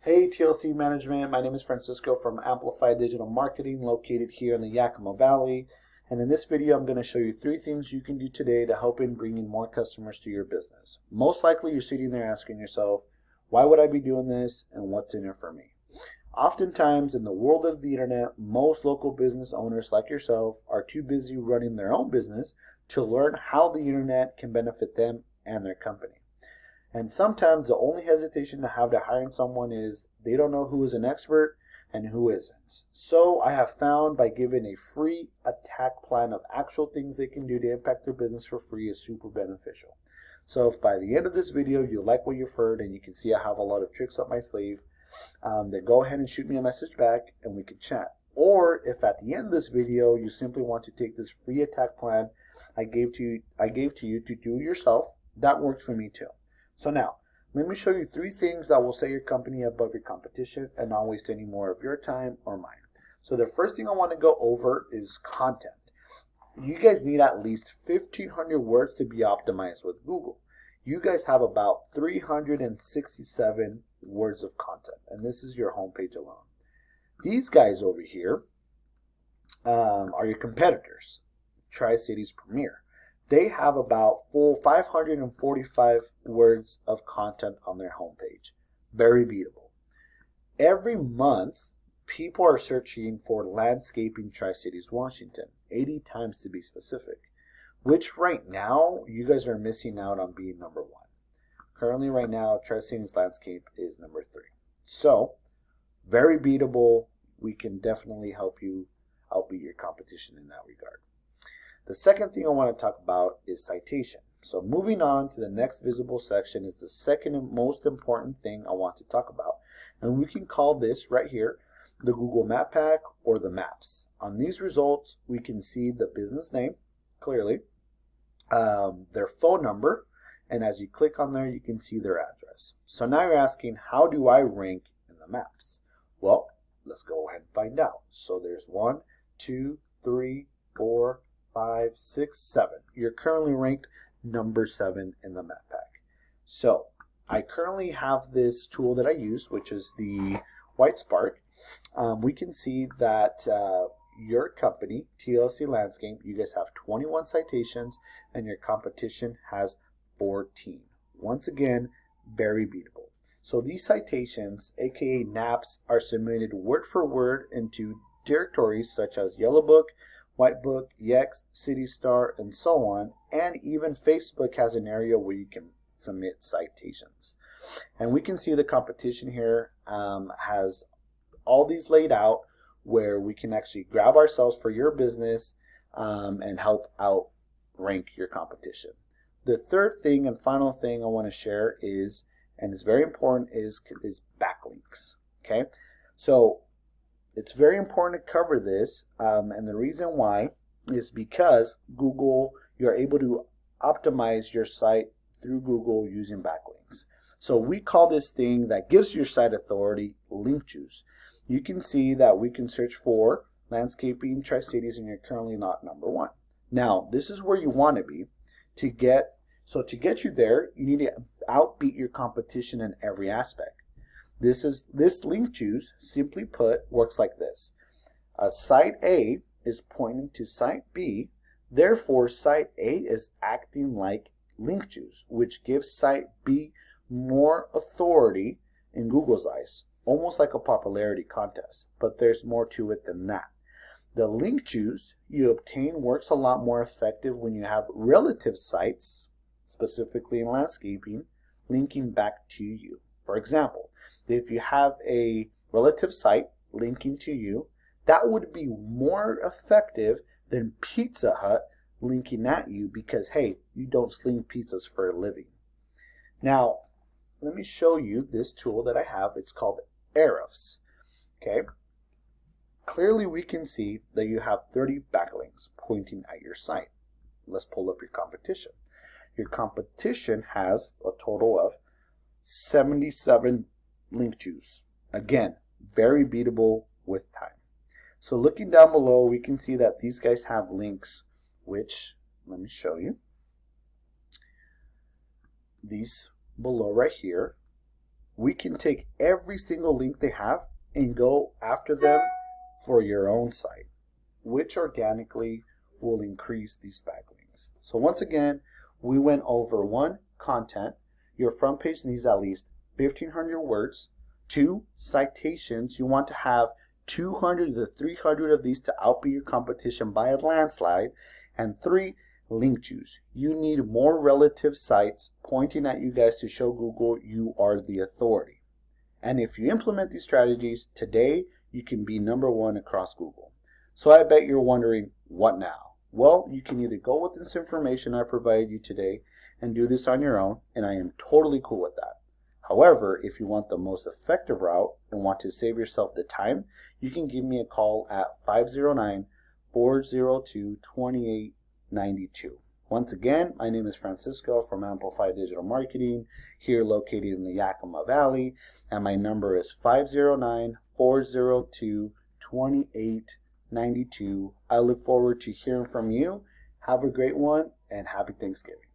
Hey TLC Management, my name is Francisco from Amplify Digital Marketing located here in the Yakima Valley. And in this video, I'm going to show you 3 things you can do today to help in bringing more customers to your business. Most likely you're sitting there asking yourself, why would I be doing this and what's in it for me? Oftentimes in the world of the internet, most local business owners like yourself are too busy running their own business to learn how the internet can benefit them and their company. And sometimes the only hesitation to have to hiring someone is they don't know who is an expert and who isn't. So I have found by giving a free attack plan of actual things they can do to impact their business for free is super beneficial. So if by the end of this video you like what you've heard and you can see I have a lot of tricks up my sleeve, then go ahead and shoot me a message back and we can chat. Or if at the end of this video you simply want to take this free attack plan I gave to you to do yourself, that works for me too. So now, let me show you 3 things that will set your company above your competition and not waste any more of your time or mine. So the first thing I want to go over is content. You guys need at least 1,500 words to be optimized with Google. You guys have about 367 words of content, and this is your homepage alone. These guys over here are your competitors, Tri-Cities Premier. They have about full 545 words of content on their homepage. Very beatable. Every month, people are searching for landscaping Tri-Cities, Washington, 80 times to be specific, which right now, you guys are missing out on being number 1. Currently right now, Tri-Cities Landscape is number 3. So, very beatable. We can definitely help you outbeat your competition in that regard. The second thing I want to talk about is citation. So moving on to the next visible section is the second and most important thing I want to talk about. And we can call this right here the Google Map Pack or the maps. On these results, we can see the business name clearly, their phone number, and as you click on there, you can see their address. So now you're asking, how do I rank in the maps? Well, let's go ahead and find out. So there's 1, 2, 3, 4, 5, 6, 7. You're currently ranked number 7 in the map pack. So I currently have this tool that I use, which is the White Spark. We can see that your company, TLC Landscape, you guys have 21 citations and your competition has 14. Once again, very beatable. So these citations, aka NAPs, are submitted word for word into directories such as Yellow Book, White Book, Yext, City Star, and so on, and even Facebook has an area where you can submit citations. And we can see the competition here has all these laid out where we can actually grab ourselves for your business and help outrank your competition. The third thing and final thing I want to share is, and it's very important, is backlinks. Okay, so it's very important to cover this, and the reason why is because Google, you're able to optimize your site through Google using backlinks. So we call this thing that gives your site authority link juice. You can see that we can search for landscaping Tri-Cities and you're currently not number 1. Now, this is where you want to be to get you there, you need to outbeat your competition in every aspect. This link juice, simply put, works like this. Site A is pointing to Site B, therefore Site A is acting like link juice, which gives Site B more authority in Google's eyes, almost like a popularity contest, but there's more to it than that. The link juice you obtain works a lot more effective when you have relative sites, specifically in landscaping, linking back to you. For example, if you have a relative site linking to you, that would be more effective than Pizza Hut linking at you because, hey, you don't sling pizzas for a living. Now, let me show you this tool that I have. It's called Ahrefs. Okay. Clearly, we can see that you have 30 backlinks pointing at your site. Let's pull up your competition. Your competition has a total of 77 link juice. Again, very beatable with time. So looking down below, we can see that these guys have links, which, let me show you. These below right here we can take every single link they have and go after them for your own site, which organically will increase these backlinks. So once again, we went over 1, content. Your front page needs at least 1,500 words. 2, citations. You want to have 200 to 300 of these to outbeat your competition by a landslide. And 3, link juice. You need more relative sites pointing at you guys to show Google you are the authority. And if you implement these strategies today, you can be #1 across Google. So I bet you're wondering, what now? Well, you can either go with this information I provided you today and do this on your own, and I am totally cool with that. However, if you want the most effective route and want to save yourself the time, you can give me a call at 509-402-2892. Once again, my name is Francisco from Amplify Digital Marketing, here located in the Yakima Valley, and my number is 509-402-2892. I look forward to hearing from you. Have a great one, and happy Thanksgiving.